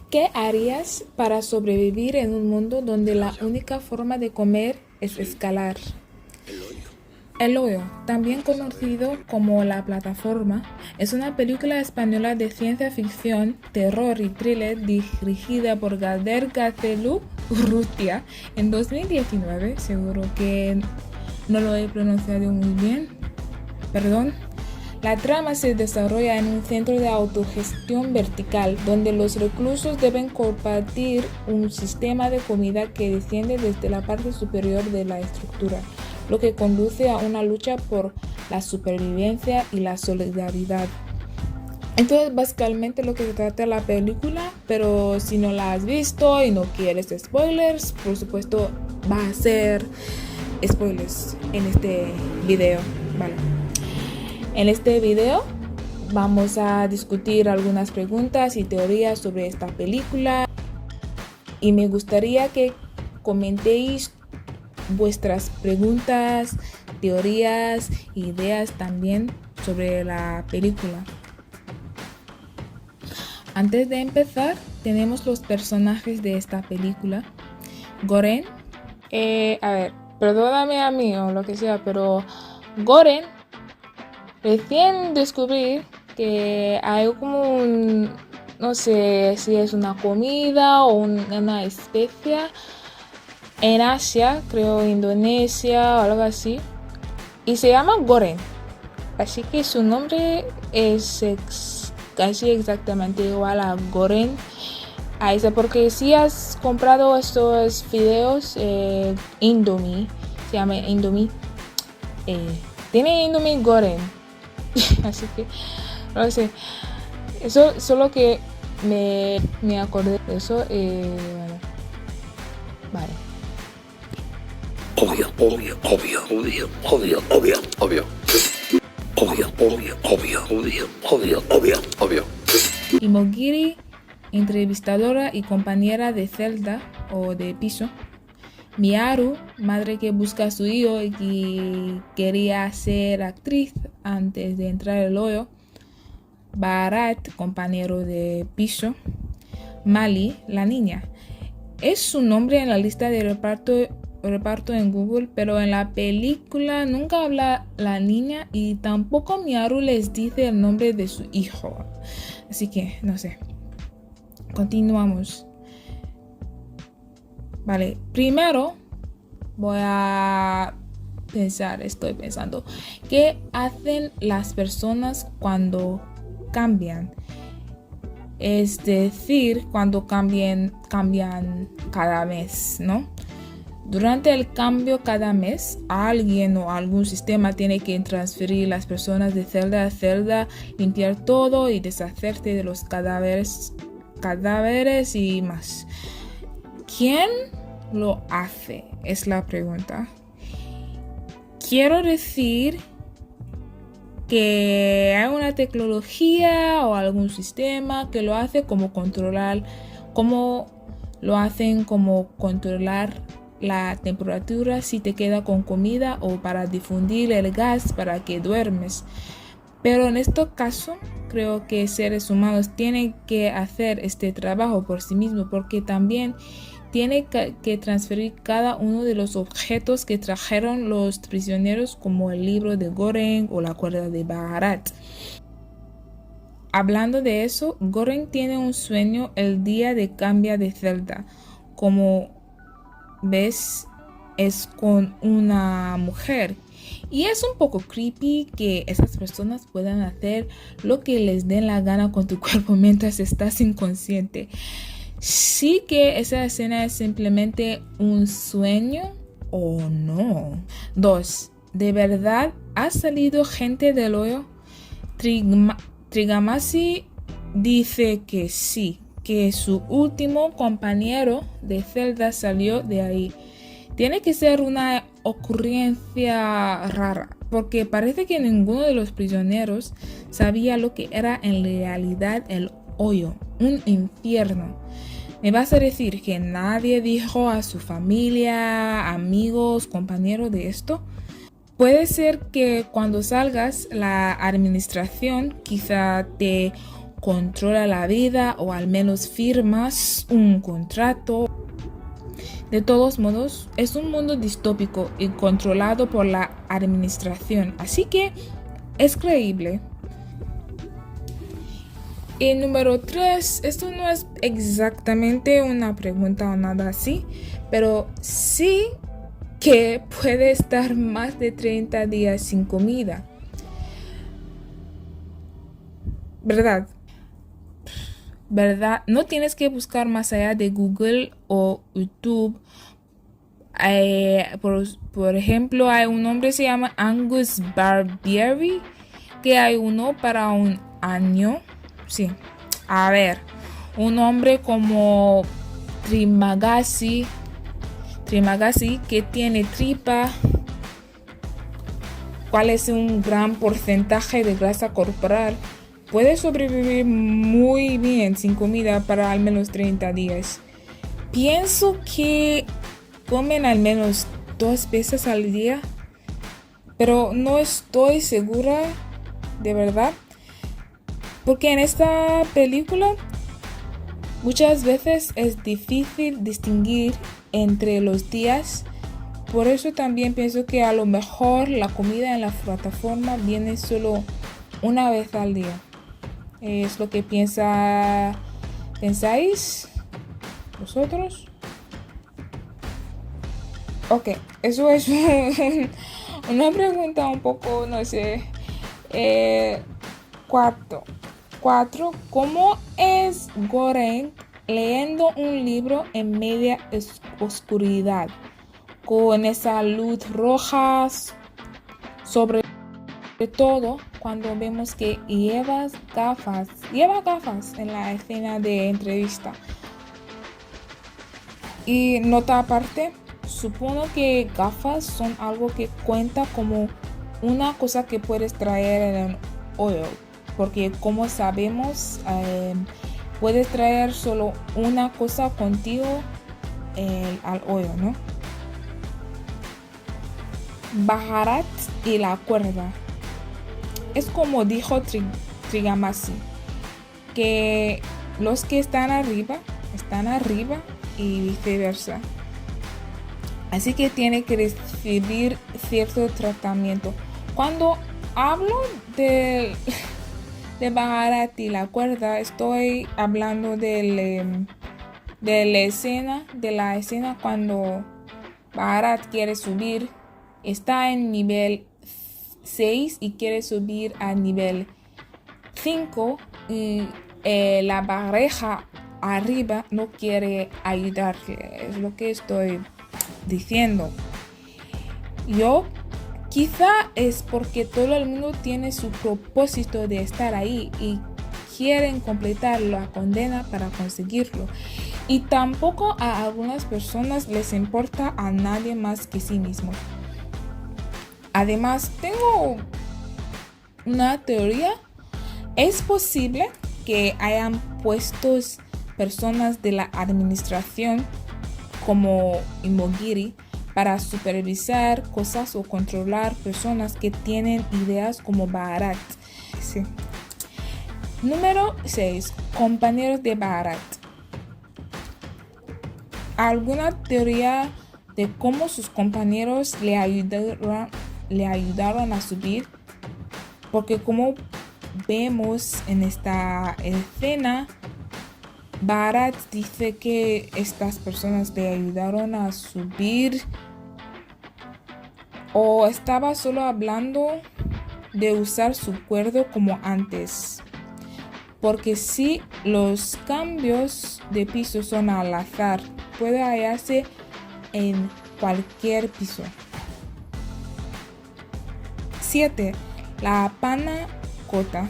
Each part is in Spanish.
¿Qué harías para sobrevivir en un mundo donde la única forma de comer es escalar? El Hoyo, también conocido como La Plataforma, es una película española de ciencia ficción, terror y thriller dirigida por Galder Gaztelu Urrutia en 2019. Seguro que no lo he pronunciado muy bien. Perdón. La trama se desarrolla en un centro de autogestión vertical, donde los reclusos deben compartir un sistema de comida que desciende desde la parte superior de la estructura, lo que conduce a una lucha por la supervivencia y la solidaridad. Entonces, básicamente lo que se trata la película, pero si no la has visto y no quieres spoilers, por supuesto va a ser spoilers en este video, ¿vale? En este video vamos a discutir algunas preguntas y teorías sobre esta película y me gustaría que comentéis vuestras preguntas, teorías, ideas también sobre la película. Antes de empezar, tenemos los personajes de esta película. Goren, perdóname a mí o lo que sea, pero Goren recién descubrí que hay como no sé si es una comida o una especia en Asia, creo Indonesia o algo así, y se llama Goren. Así que su nombre es casi exactamente igual a Goren. Porque si has comprado estos videos, Indomie, se llama Indomie, tiene Indomie Goren. Así que no sé, eso solo que me acordé de eso. Bueno, vale. Obvio. Imogiri, entrevistadora y compañera de celda o de piso. Miharu, madre que busca a su hijo y que quería ser actriz antes de entrar al hoyo. Bharat, compañero de piso. Mali, la niña. Es su nombre en la lista de reparto en Google, pero en la película nunca habla la niña y tampoco Miharu les dice el nombre de su hijo. Así que, no sé. Continuamos. Vale, primero estoy pensando, ¿qué hacen las personas cuando cambian? Es decir, cuando cambian cada mes, ¿no? Durante el cambio cada mes, alguien o algún sistema tiene que transferir las personas de celda a celda, limpiar todo y deshacerse de los cadáveres y más. ¿Quién lo hace? Es la pregunta. Quiero decir que hay una tecnología o algún sistema que lo hace como controlar la temperatura si te queda con comida o para difundir el gas para que duermes. Pero en este caso creo que seres humanos tienen que hacer este trabajo por sí mismos, porque también tiene que transferir cada uno de los objetos que trajeron los prisioneros, como el libro de Goren o la cuerda de Bharat. Hablando de eso, Goren tiene un sueño el día de cambio de celda. Como ves, es con una mujer. Y es un poco creepy que esas personas puedan hacer lo que les den la gana con tu cuerpo mientras estás inconsciente. Sí que esa escena es simplemente un sueño o no. 2. ¿De verdad ha salido gente del hoyo? Trigamasi dice que sí, que su último compañero de celda salió de ahí. Tiene que ser una ocurrencia rara, porque parece que ninguno de los prisioneros sabía lo que era en realidad el hoyo, un infierno. ¿Me vas a decir que nadie dijo a su familia, amigos, compañeros de esto? Puede ser que cuando salgas la administración quizá te controla la vida o al menos firmas un contrato. De todos modos, es un mundo distópico y controlado por la administración, así que es creíble. Y número 3, esto no es exactamente una pregunta o nada así, pero sí que puede estar más de 30 días sin comida. ¿Verdad? No tienes que buscar más allá de Google o YouTube. Por ejemplo, hay un hombre que se llama Angus Barbieri, que hay uno para un año. Sí, a ver, un hombre como Trimagasi que tiene tripa, cuál es un gran porcentaje de grasa corporal, puede sobrevivir muy bien sin comida para al menos 30 días. Pienso que comen al menos 2 veces al día, pero no estoy segura de verdad, porque en esta película muchas veces es difícil distinguir entre los días. Por eso también pienso que a lo mejor la comida en la plataforma viene solo una vez al día. Es lo que pensáis vosotros. Ok, eso es una pregunta un poco, no sé. 4. ¿Cómo es Goreng leyendo un libro en media oscuridad con esa luz roja, sobre todo cuando vemos que lleva gafas en la escena de entrevista? Y nota aparte, supongo que gafas son algo que cuenta como una cosa que puedes traer en el hoyo, porque como sabemos, puedes traer solo una cosa contigo al hoyo, ¿no? Bharat y la cuerda. Es como dijo Trigamasi, que los que están arriba y viceversa. Así que tiene que recibir cierto tratamiento. Cuando hablo de Bharat y la cuerda, estoy hablando de la escena cuando Bharat quiere subir. Está en nivel 6 y quiere subir a nivel 5 y la pareja arriba no quiere ayudarle. Es lo que estoy diciendo. Quizá es porque todo el mundo tiene su propósito de estar ahí y quieren completar la condena para conseguirlo. Y tampoco a algunas personas les importa a nadie más que sí mismo. Además, tengo una teoría. Es posible que hayan puestos personas de la administración como Imogiri para supervisar cosas o controlar personas que tienen ideas como Bharat. Sí. Número 6. Compañeros de Bharat. ¿Alguna teoría de cómo sus compañeros le ayudaron a subir? Porque como vemos en esta escena, Bharat dice que estas personas le ayudaron a subir, o estaba solo hablando de usar su cuerda como antes, porque si los cambios de piso son al azar, puede hallarse en cualquier piso. 7. La panacota.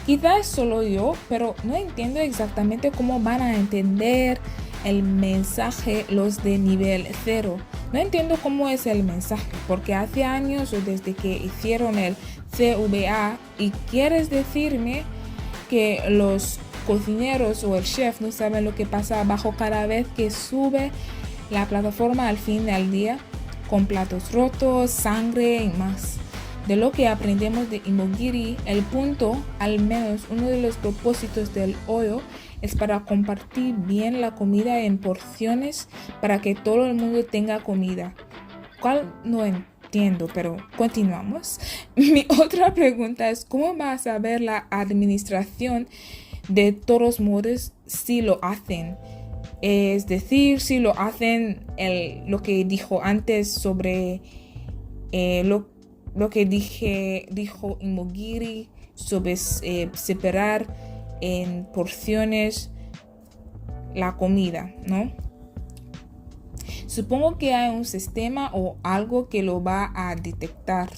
Quizás solo yo, pero no entiendo exactamente cómo van a entender el mensaje los de nivel 0. No entiendo cómo es el mensaje, porque hace años o desde que hicieron el CVA, y quieres decirme que los cocineros o el chef no saben lo que pasa abajo cada vez que sube la plataforma al fin del día, con platos rotos, sangre y más. de lo que aprendemos de Imogiri, el punto, al menos uno de los propósitos del hoyo, es para compartir bien la comida en porciones para que todo el mundo tenga comida. ¿Cuál? No entiendo, pero continuamos. Mi otra pregunta es, ¿cómo va a saber la administración de todos modos si lo hacen? Es decir, si lo hacen lo que dijo antes sobre lo que dijo Imogiri sobre separar en porciones la comida, ¿no? Supongo que hay un sistema o algo que lo va a detectar,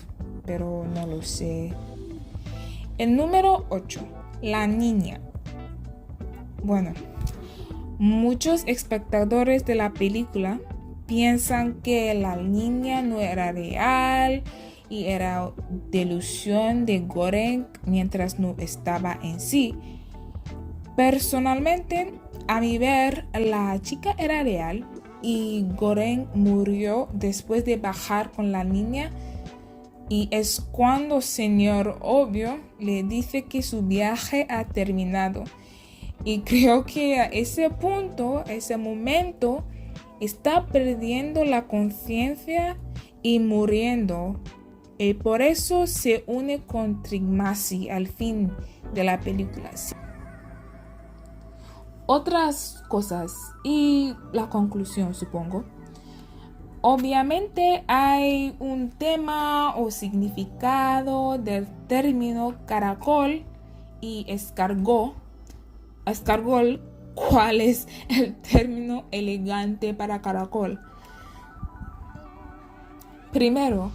pero no lo sé. El número 8, la niña. Bueno, muchos espectadores de la película piensan que la niña no era real y era delusión de Goreng mientras no estaba en sí. Personalmente, a mi ver, la chica era real y Goreng murió después de bajar con la niña, y es cuando señor Obvio le dice que su viaje ha terminado. Y creo que a ese punto, ese momento, está perdiendo la conciencia y muriendo. Y por eso se une con Trigmasi al fin de la película. Otras cosas y la conclusión, supongo. Obviamente hay un tema o significado del término caracol y escargot. Escargol, ¿cuál es el término elegante para caracol? Primero,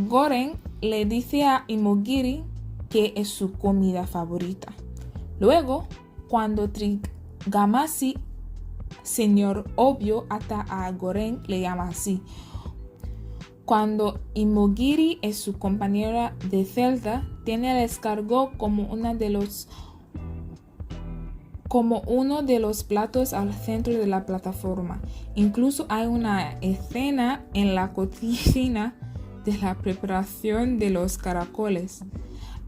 Goreng le dice a Imogiri que es su comida favorita. Luego, cuando Trigmasi, señor Obvio, ata a Goreng, le llama así. Cuando Imogiri es su compañera de celda, tiene el escargot como uno de los platos al centro de la plataforma. Incluso hay una escena en la cocina de la preparación de los caracoles.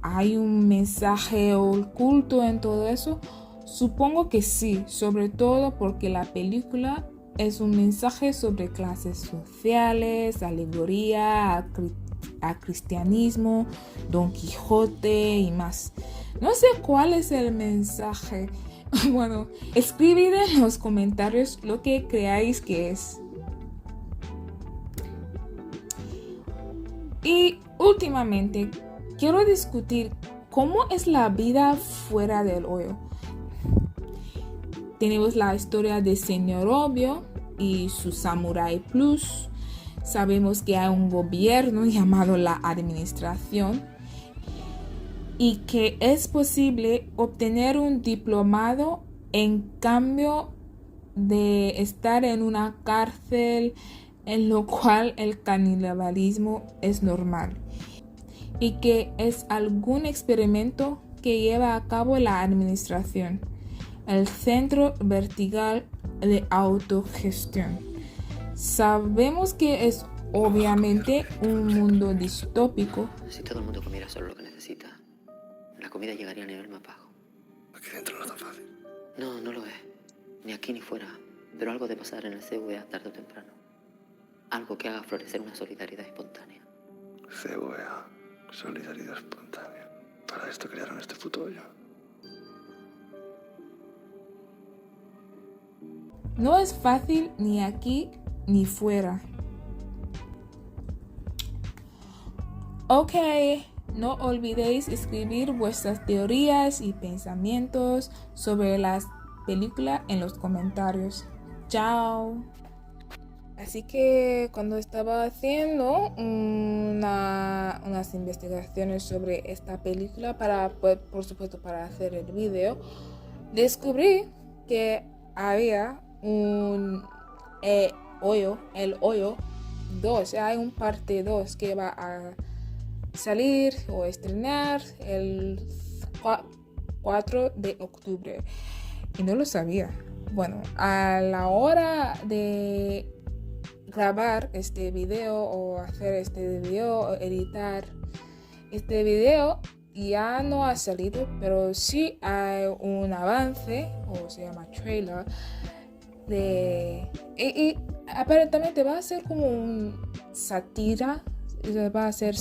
¿Hay un mensaje oculto en todo eso? Supongo que sí, sobre todo porque la película es un mensaje sobre clases sociales, alegoría a cristianismo, Don Quijote y más. No sé cuál es el mensaje. Bueno, escribid en los comentarios lo que creáis que es. Y últimamente quiero discutir cómo es la vida fuera del hoyo. Tenemos la historia de Señor Obvio y su Samurai Plus. Sabemos que hay un gobierno llamado la Administración y que es posible obtener un diplomado en cambio de estar en una cárcel, en lo cual el canibalismo es normal, y que es algún experimento que lleva a cabo la administración, el Centro Vertical de Autogestión. Sabemos que es obviamente un mundo distópico. Si todo el mundo comiera solo lo que necesita, la comida llegaría a nivel más bajo. Aquí dentro no es tan fácil. No, no lo es. Ni aquí ni fuera. Pero algo de pasar en el CVA tarde o temprano. Algo que haga florecer una solidaridad espontánea. CVA, solidaridad espontánea. Para esto crearon este puto hoyo. No es fácil ni aquí ni fuera. Ok, no olvidéis escribir vuestras teorías y pensamientos sobre las películas en los comentarios. Chao. Así que cuando estaba haciendo unas investigaciones sobre esta película por supuesto para hacer el video, descubrí que había un hoyo, el hoyo 2, hay un parte 2 que va a salir o estrenar el 4 de octubre y no lo sabía. Bueno, a la hora de grabar este video o hacer este video o editar Este video ya no ha salido, pero sí hay un avance, o se llama trailer, y aparentemente va a ser como un sátira, va a ser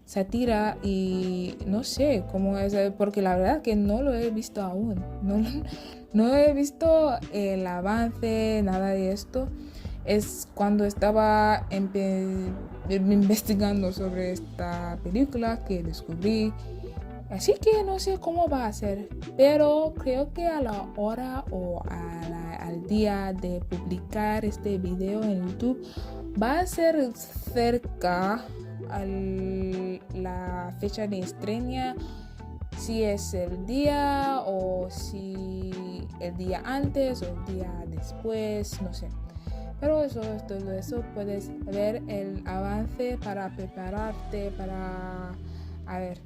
sátira y no sé cómo es, porque la verdad que no lo he visto aún, no he visto el avance, nada de esto. Es cuando estaba investigando sobre esta película que descubrí. Así que no sé cómo va a ser, pero creo que a la hora o al día de publicar este video en YouTube va a ser cerca a la fecha de estreno, si es el día o si el día antes o el día después, no sé. Pero eso es todo eso. Puedes ver el avance para prepararte para... A ver,